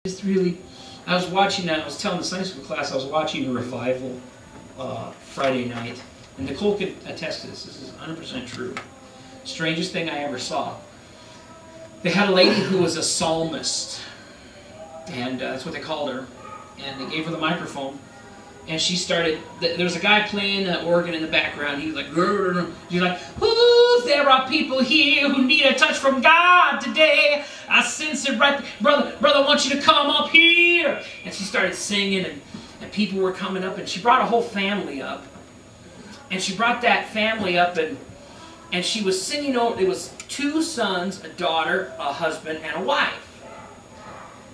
It's really, I was watching that, I was telling the Sunday school class, I was watching a revival Friday night, and Nicole could attest to this. This is 100% true. Strangest thing I ever saw. They had a lady who was a psalmist, and that's what they called her, and they gave her the microphone, and she started, there was a guy playing the organ in the background. He was like, she's like, ooh, there are people here who need a touch from God today. I sense it right, brother, I want you to come up here. And she started singing, and people were coming up, and she brought a whole family up. And she brought that family up, and she was singing over, it was 2 sons, a daughter, a husband, and a wife.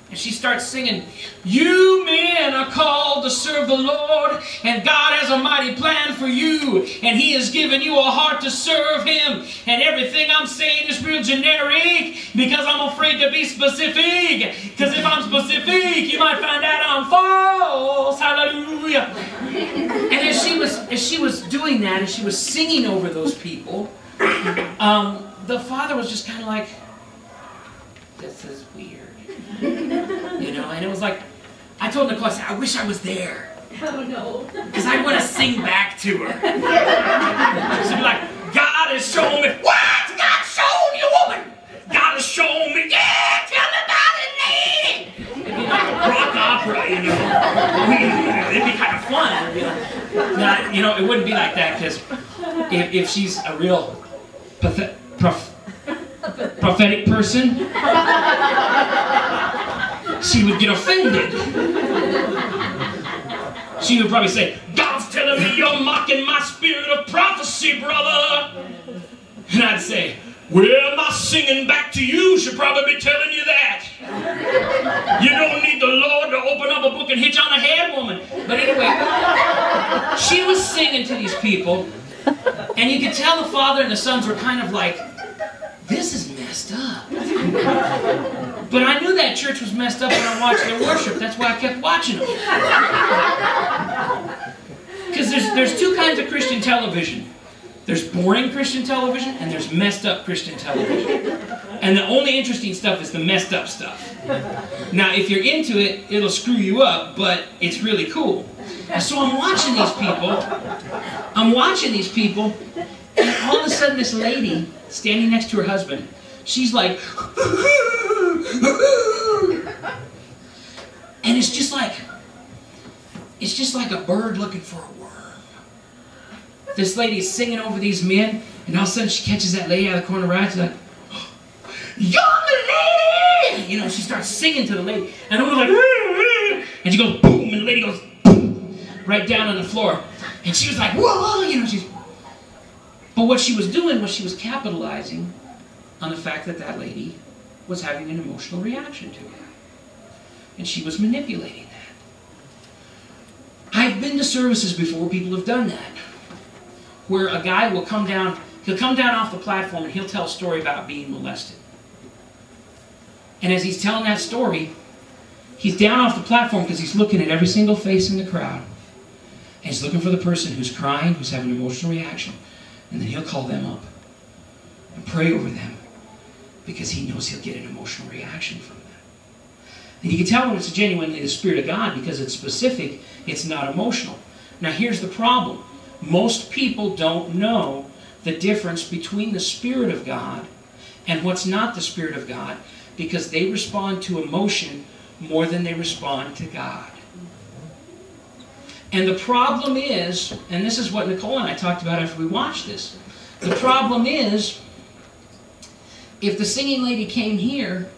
And she starts singing, you men are called to serve the Lord, and God has a mighty plan for you, and He has given you a heart to serve Him. And everything I'm saying is real generic, because I'm afraid to be specific. Because if I'm specific, you might find out I'm false. Hallelujah. And as she was doing that, as she was singing over those people, the father was just kind of like, this is weird. You know, and it was like, I told Nicole, I said, I wish I was there. Oh no. Because I want to sing back to her. She'd be like, God has shown me. What's God shown you, woman? God has shown me. Yeah, tell me about it, lady. It'd be like a rock opera, you know. It'd be kind of fun. Now, you know, it wouldn't be like that, because if she's a real prophetic person, she would get offended. She would probably say, God's telling me you're mocking my spirit of prophecy, brother. And I'd say, well, my singing back to you should probably be telling you that. You don't need the Lord to open up a book and hit you on the head, woman. But anyway, she was singing to these people, and you could tell the father and the sons were kind of like, this is messed up. But I knew that church was messed up when I watched their worship. That's why I kept watching them. Because there's 2 kinds of Christian television. There's boring Christian television, and there's messed up Christian television. And the only interesting stuff is the messed up stuff. Now, if you're into it, it'll screw you up, but it's really cool. And so I'm watching these people, and all of a sudden this lady standing next to her husband, she's like, and it's just like a bird looking for a worm. This lady is singing over these men, and all of a sudden she catches that lady out of the corner of her eye. She's like, young lady! You know, she starts singing to the lady, and the woman's like, and she goes boom, and the lady goes boom, right down on the floor. And she was like, whoa, you know, but what she was doing was she was capitalizing on the fact that that lady was having an emotional reaction to her. And she was manipulating that. I've been to services before people have done that, where a guy will come down, he'll come down off the platform and he'll tell a story about being molested. And as he's telling that story, he's down off the platform because he's looking at every single face in the crowd. And he's looking for the person who's crying, who's having an emotional reaction. And then he'll call them up and pray over them, because he knows he'll get an emotional reaction from them. And you can tell when it's genuinely the Spirit of God, because it's specific, it's not emotional. Now here's the problem. Most people don't know the difference between the Spirit of God and what's not the Spirit of God, because they respond to emotion more than they respond to God. And the problem is, and this is what Nicole and I talked about after we watched this, the problem is, if the singing lady came here,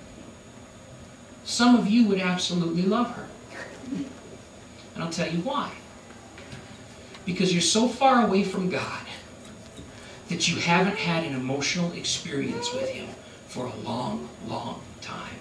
some of you would absolutely love her. And I'll tell you why. Because you're so far away from God that you haven't had an emotional experience with Him for a long, long time.